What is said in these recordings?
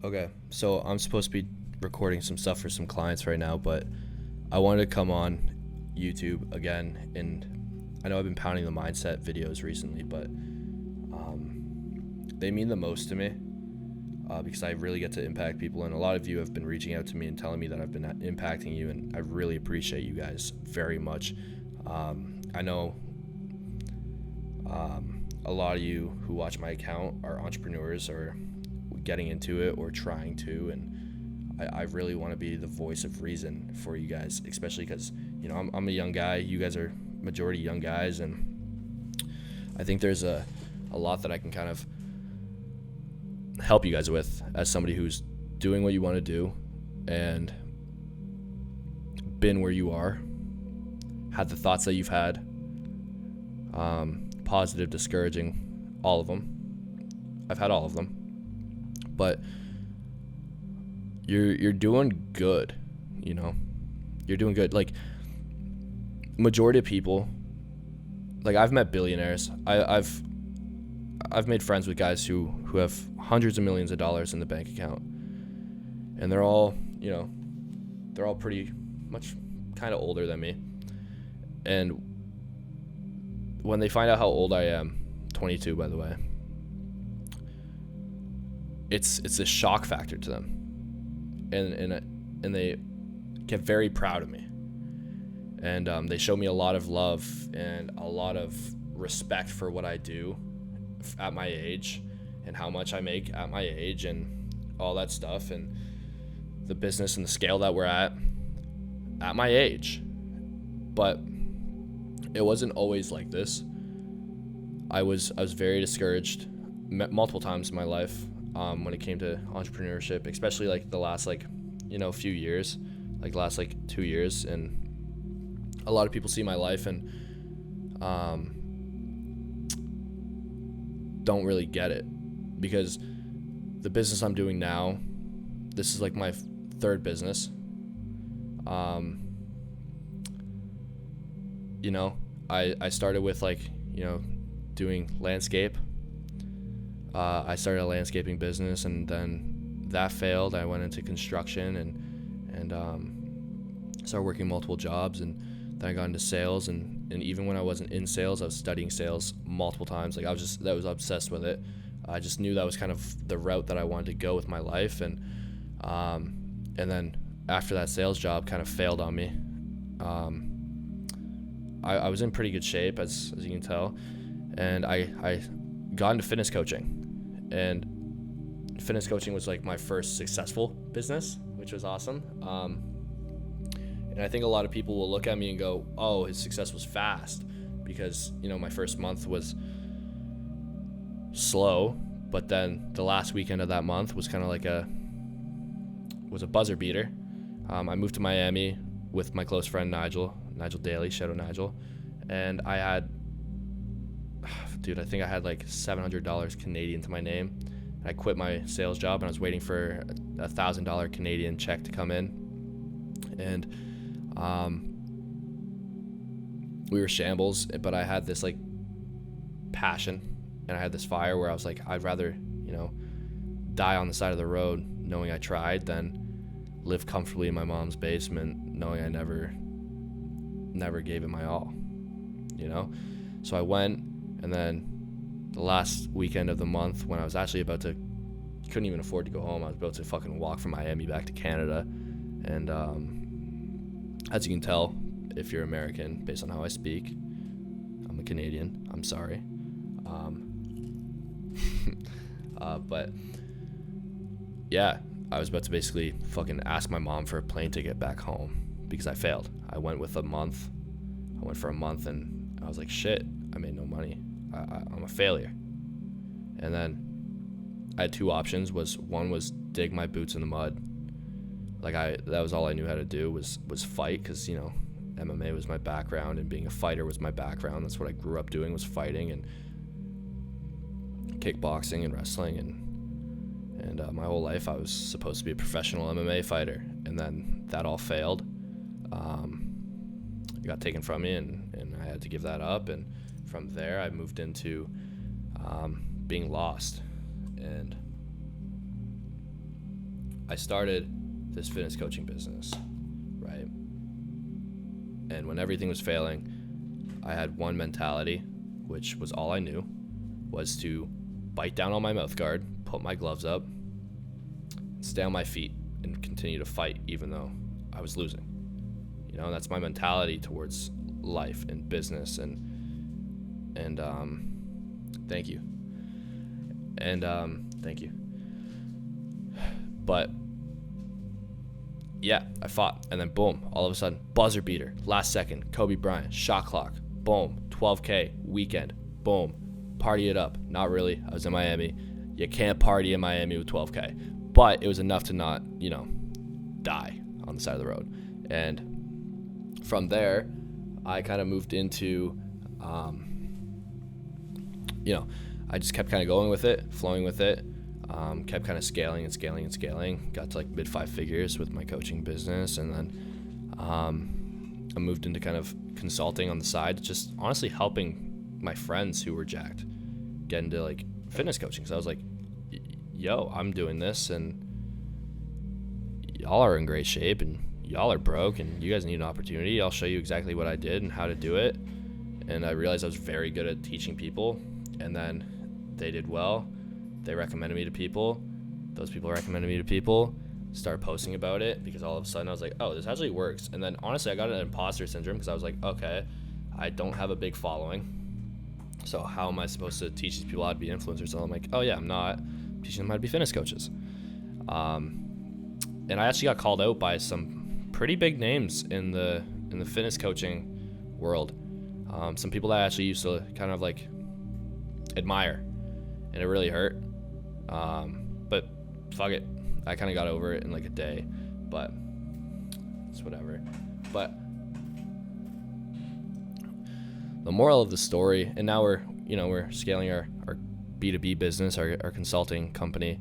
Okay, so I'm supposed to be recording some stuff for some clients right now, but I wanted to come on YouTube again, and I know I've been pounding the mindset videos recently, but they mean the most to me because I really get to impact people, and a lot of you have been reaching out to me and telling me that I've been impacting you, and I really appreciate you guys very much. I know a lot of you who watch my account are entrepreneurs or getting into it or trying to, and I really want to be the voice of reason for you guys, especially because I'm a young guy. You guys are majority young guys, and I think there's a lot that I can kind of help you guys with as somebody who's doing what you want to do and been where you are, had the thoughts that you've had, positive, discouraging, all of them. I've had all of them. But you're doing good, You're doing good. Like, majority of people, like, I've met billionaires. I've made friends with guys who have hundreds of millions of dollars in the bank account, and they're all pretty much kind of older than me. And when they find out how old I am, 22 by the way, it's a shock factor to them, and they get very proud of me, and they show me a lot of love and a lot of respect for what I do at my age and how much I make at my age and all that stuff, and the business and the scale that we're at my age. But it wasn't always like this. I was very discouraged multiple times in my life when it came to entrepreneurship, especially like the last few years, like last 2 years. And a lot of people see my life and don't really get it, because the business I'm doing now, this is like my third business. I started with doing landscape. I started a landscaping business, and then that failed. I went into construction and started working multiple jobs, and then I got into sales, and even when I wasn't in sales, I was studying sales multiple times. Like, I was obsessed with it. I just knew that was kind of the route that I wanted to go with my life, and then after that sales job kind of failed on me, I was in pretty good shape, as you can tell, and I got into fitness coaching. And fitness coaching was like my first successful business, which was awesome. And I think a lot of people will look at me and go, oh, his success was fast, because my first month was slow, but then the last weekend of that month was kind of like a buzzer beater. I moved to Miami with my close friend Nigel Daly, shout out Nigel, and I think I had like $700 Canadian to my name. I quit my sales job, and I was waiting for a $1,000 Canadian check to come in, and we were shambles, but I had this like passion, and I had this fire where I was like, I'd rather die on the side of the road knowing I tried than live comfortably in my mom's basement knowing I never gave it my all. So I went, and then the last weekend of the month, when I was actually couldn't even afford to go home, I was about to fucking walk from Miami back to Canada. And as you can tell, if you're American, based on how I speak, I'm a Canadian. I'm sorry. But yeah, I was about to basically fucking ask my mom for a plane ticket back home because I failed. I went for a month, and I was like, shit, I made no money. I'm a failure. And then I had two options. One was dig my boots in the mud. That was all I knew how to do was fight, because MMA was my background, and being a fighter was my background. That's what I grew up doing, was fighting and kickboxing and wrestling, and my whole life I was supposed to be a professional MMA fighter, and then that all failed. It got taken from me, and I had to give that up, and from there I moved into being lost. And I started this fitness coaching business, right? And when everything was failing, I had one mentality, which was all I knew, was to bite down on my mouth guard, put my gloves up, stay on my feet, and continue to fight even though I was losing. You know, that's my mentality towards life and business and thank you. And thank you. But yeah, I fought, and then boom, all of a sudden, buzzer beater, last second, Kobe Bryant, shot clock, boom, 12K, weekend, boom, party it up. Not really, I was in Miami. You can't party in Miami with 12K, but it was enough to not, die on the side of the road. And from there, I kind of moved into, I just kept kind of going with it, flowing with it. Kept kind of scaling, got to like mid 5 figures with my coaching business. And then I moved into kind of consulting on the side, just honestly helping my friends who were jacked get into like fitness coaching. So I was like, yo, I'm doing this and y'all are in great shape and y'all are broke and you guys need an opportunity. I'll show you exactly what I did and how to do it. And I realized I was very good at teaching people, and then they did well. They recommended me to people. Those people recommended me to people. Started posting about it because all of a sudden I was like, oh, this actually works. And then honestly, I got an imposter syndrome because I was like, okay, I don't have a big following. So how am I supposed to teach these people how to be influencers? So I'm like, oh yeah, I'm not. I'm teaching them how to be fitness coaches. And I actually got called out by some pretty big names in the fitness coaching world. Some people that I actually used to kind of like admire, and it really hurt. But fuck it, I kind of got over it in like a day, but it's whatever. But the moral of the story, and now we're scaling our B2B business, our consulting company,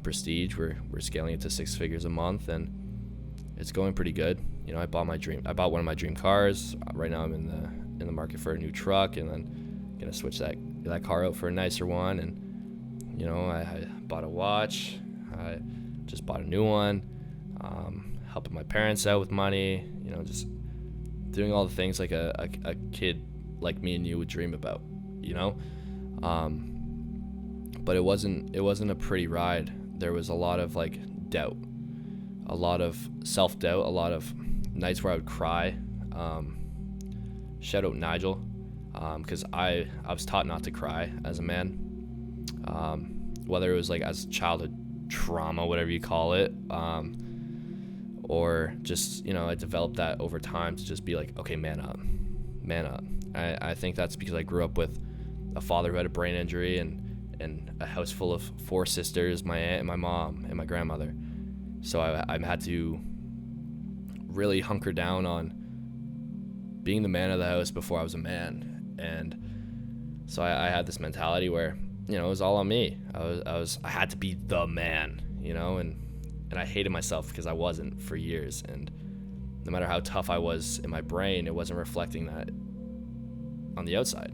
Prestige. We're scaling it to 6 figures a month, and it's going pretty good. I bought one of my dream cars. Right now I'm in the market for a new truck, and then gonna switch that car out for a nicer one. And I bought a watch. I just bought a new one. Helping my parents out with money. Just doing all the things like a kid like me and you would dream about. But it wasn't a pretty ride. There was a lot of like doubt, a lot of self-doubt, a lot of nights where I would cry. Shout out Nigel, because I was taught not to cry as a man. Whether it was like as childhood trauma, whatever you call it, or just, I developed that over time to just be like, okay, man up. I think that's because I grew up with a father who had a brain injury and a house full of 4 sisters, my aunt and my mom and my grandmother. So I had to really hunker down on being the man of the house before I was a man. And so I had this mentality where, it was all on me. I had to be the man, and I hated myself because I wasn't for years. And no matter how tough I was in my brain, it wasn't reflecting that on the outside.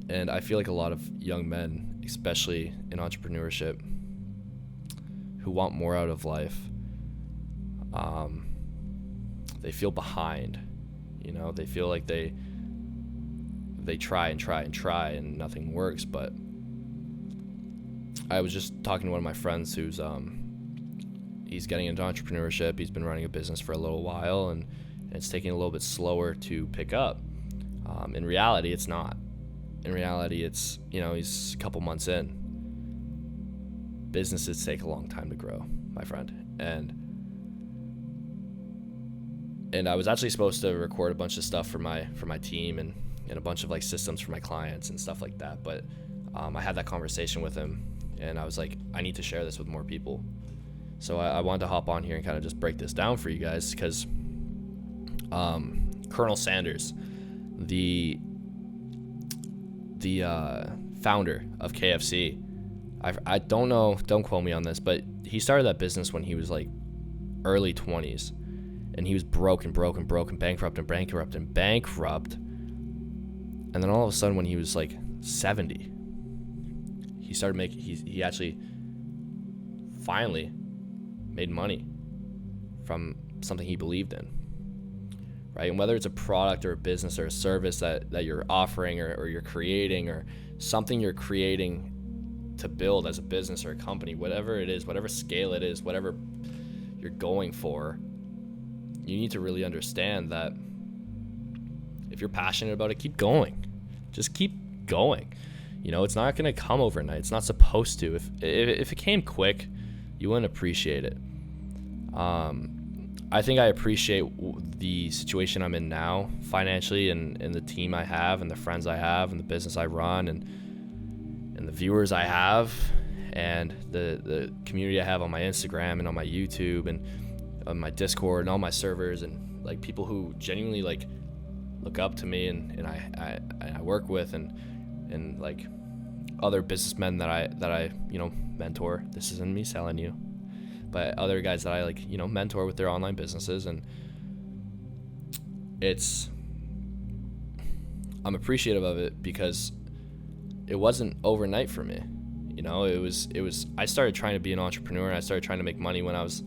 And I feel like a lot of young men, especially in entrepreneurship, who want more out of life, they feel behind. They feel like they try and nothing works. But I was just talking to one of my friends who's he's getting into entrepreneurship. He's been running a business for a little while, and it's taking a little bit slower to pick up. In reality, it's not. In reality, it's, he's a couple months in. Businesses take a long time to grow, my friend. And I was actually supposed to record a bunch of stuff for my team and a bunch of like systems for my clients and stuff like that. But I had that conversation with him, and I was like, I need to share this with more people. So I wanted to hop on here and kind of just break this down for you guys, because Colonel Sanders, the founder of KFC, I don't know, don't quote me on this, but he started that business when he was like early 20s, and he was broke, bankrupt. And then all of a sudden, when he was like 70, he started making, he actually finally made money from something he believed in, right? And whether it's a product or a business or a service that you're offering or you're creating, or something you're creating to build as a business or a company, whatever it is, whatever scale it is, whatever you're going for, you need to really understand that if you're passionate about it, keep going. Just keep going. You know, it's not going to come overnight. It's not supposed to. If it came quick, you wouldn't appreciate it. I think I appreciate the situation I'm in now financially, and the team I have, and the friends I have, and the business I run, and the viewers I have, and the community I have on my Instagram and on my YouTube and on my Discord and all my servers, and like people who genuinely like look up to me and I work with, and like other businessmen that I you know, mentor. This isn't me selling you, but other guys that I like, you know, mentor with their online businesses. And I'm appreciative of it because it wasn't overnight for me. You know, it was I started trying to be an entrepreneur, and I started trying to make money when I was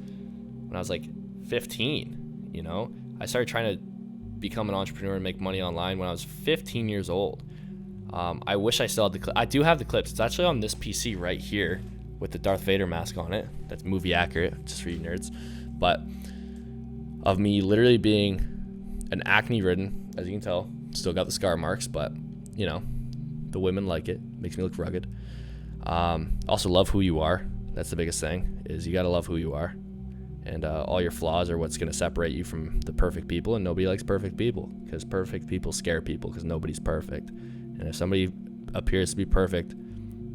like 15. You know, I started trying to become an entrepreneur and make money online when I was 15 years old. I wish I still had the clip. I do have the clips. It's actually on this PC right here with the Darth Vader mask on it. That's movie accurate, just for you nerds. But of me literally being an acne-ridden, as you can tell, still got the scar marks, but you know, the women like it. Makes me look rugged. Also love who you are. That's the biggest thing, is you gotta love who you are. And all your flaws are what's gonna separate you from the perfect people, and nobody likes perfect people, because perfect people scare people, because nobody's perfect. And if somebody appears to be perfect,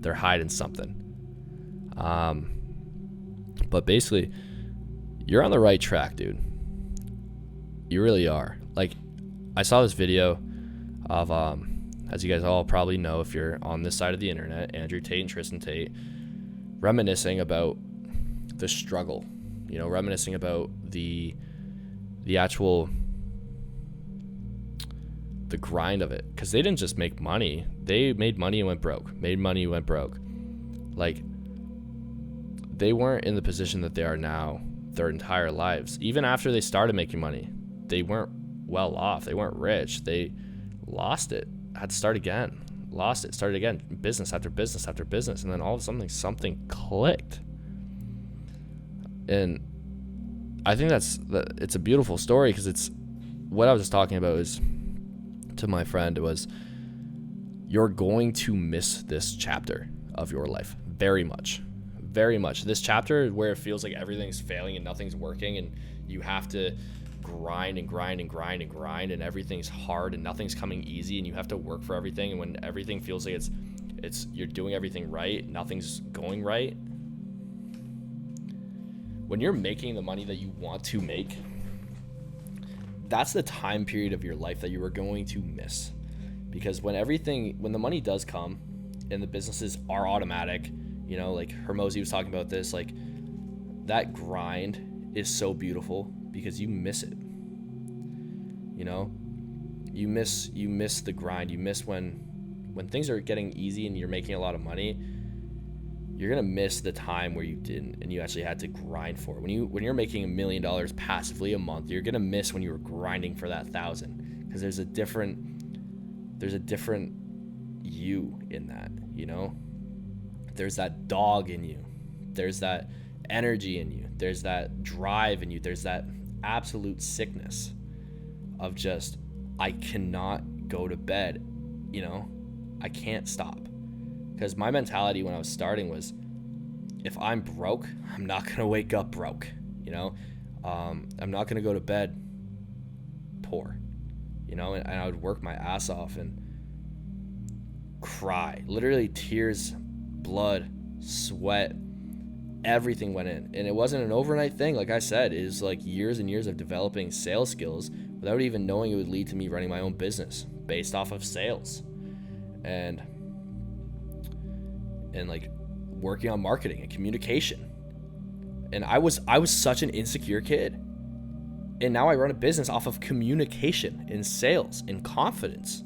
they're hiding something. But basically, you're on the right track, dude. You really are. Like, I saw this video of, as you guys all probably know if you're on this side of the internet, Andrew Tate and Tristan Tate reminiscing about the struggle, you know, reminiscing about the actual, the grind of it. Because they didn't just make money, they made money and went broke, like, they weren't in the position that they are now their entire lives. Even after they started making money, they weren't well off, they weren't rich, they lost it, had to start again, lost it, started again, business after business after business, and then all of a sudden something clicked. And I think it's a beautiful story, because it's what I was just talking about is, to my friend, it was, you're going to miss this chapter of your life very much. This chapter where it feels like everything's failing and nothing's working, and you have to grind and everything's hard and nothing's coming easy, and you have to work for everything, and when everything feels like it's you're doing everything right, nothing's going right. When you're making the money that you want to make, that's the time period of your life that you are going to miss. Because when the money does come and the businesses are automatic, you know, like Hermosi was talking about this, like, that grind is so beautiful because you miss it. You know, you miss the grind. You miss when things are getting easy and you're making a lot of money. You're gonna miss the time where you didn't, and you actually had to grind for it. When you're making $1 million passively a month, you're gonna miss when you were grinding for that 1,000, because there's a different you in that, you know. There's that dog in you, there's that energy in you, there's that drive in you, there's that absolute sickness of just, I cannot go to bed, you know, I can't stop. Because my mentality when I was starting was, if I'm broke, I'm not going to wake up broke, you know? I'm not going to go to bed poor, you know? And I would work my ass off and cry. Literally tears, blood, sweat, everything went in. And it wasn't an overnight thing. Like I said, it was like years and years of developing sales skills without even knowing it would lead to me running my own business based off of sales. And like working on marketing and communication. And I was such an insecure kid. And now I run a business off of communication and sales and confidence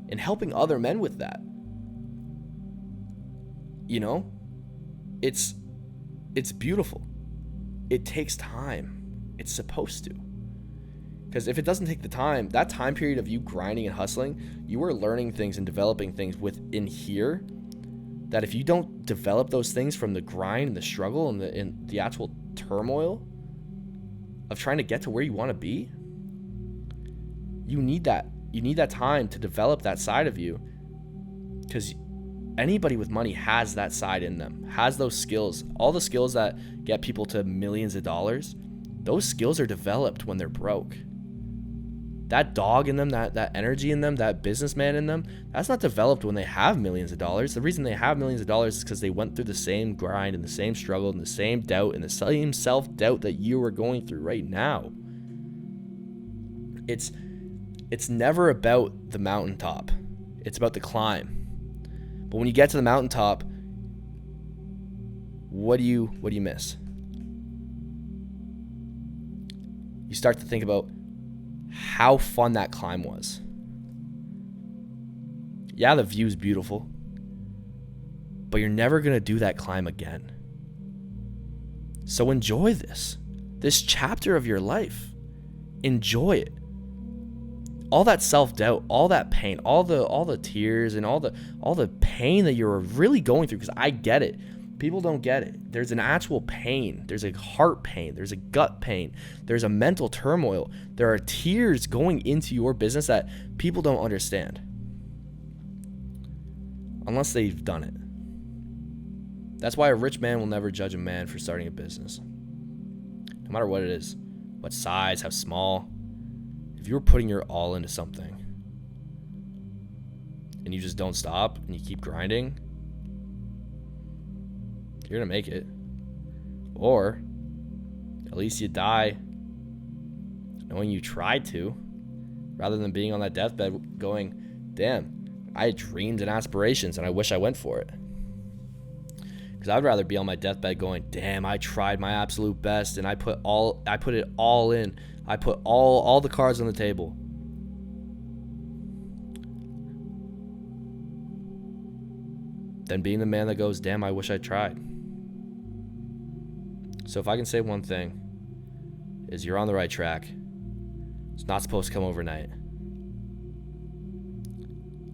and helping other men with that. You know, it's it's beautiful. It takes time. It's supposed to. Because if it doesn't take the time, that time period of you grinding and hustling, you are learning things and developing things within here that if you don't develop those things from the grind and the struggle and the actual turmoil of trying to get to where you want to be, you need that. You need that time to develop that side of you, because anybody with money has that side in them, has those skills. All the skills that get people to millions of dollars, those skills are developed when they're broke. That dog in them, that energy in them, that businessman in them, that's not developed when they have millions of dollars. The reason they have millions of dollars is because they went through the same grind and the same struggle and the same doubt and the same self-doubt that you are going through right now. It's never about the mountaintop. It's about the climb. But when you get to the mountaintop, what do you miss? You start to think about how fun that climb was. Yeah, the view's beautiful, but you're never going to do that climb again. So enjoy this chapter of your life. Enjoy it. All that self-doubt, all that pain, all the tears and all the pain that you're really going through, because I get it. People don't get it. There's an actual pain. There's a heart pain. There's a gut pain. There's a mental turmoil. There are tears going into your business that people don't understand unless they've done it. That's why a rich man will never judge a man for starting a business. No matter what it is, what size, how small. If you're putting your all into something and you just don't stop and you keep grinding, you're going to make it. Or at least you die knowing you tried to, rather than being on that deathbed going, damn, I had dreams and aspirations and I wish I went for it. Because I'd rather be on my deathbed going, damn, I tried my absolute best and I put it all in. I put all the cards on the table. Than being the man that goes, damn, I wish I tried. So if I can say one thing, is you're on the right track. It's not supposed to come overnight.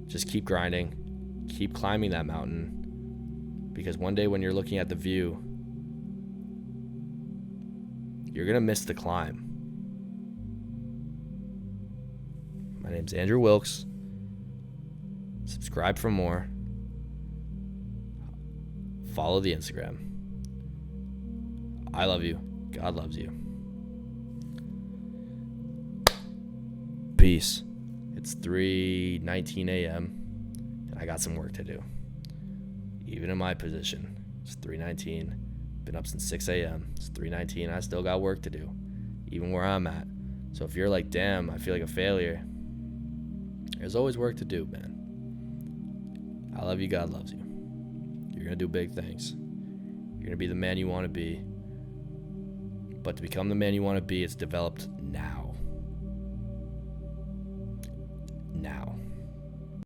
Just keep grinding. Keep climbing that mountain. Because one day when you're looking at the view, you're going to miss the climb. My name's Andrew Wilkes. Subscribe for more. Follow the Instagram. I love you. God loves you. Peace. It's 3:19 a.m. and I got some work to do. Even in my position, it's 3:19. Been up since 6 a.m. It's 3:19. I still got work to do, even where I'm at. So if you're like, damn, I feel like a failure, there's always work to do, man. I love you. God loves you. You're going to do big things. You're going to be the man you want to be. But to become the man you want to be, it's developed now. Now.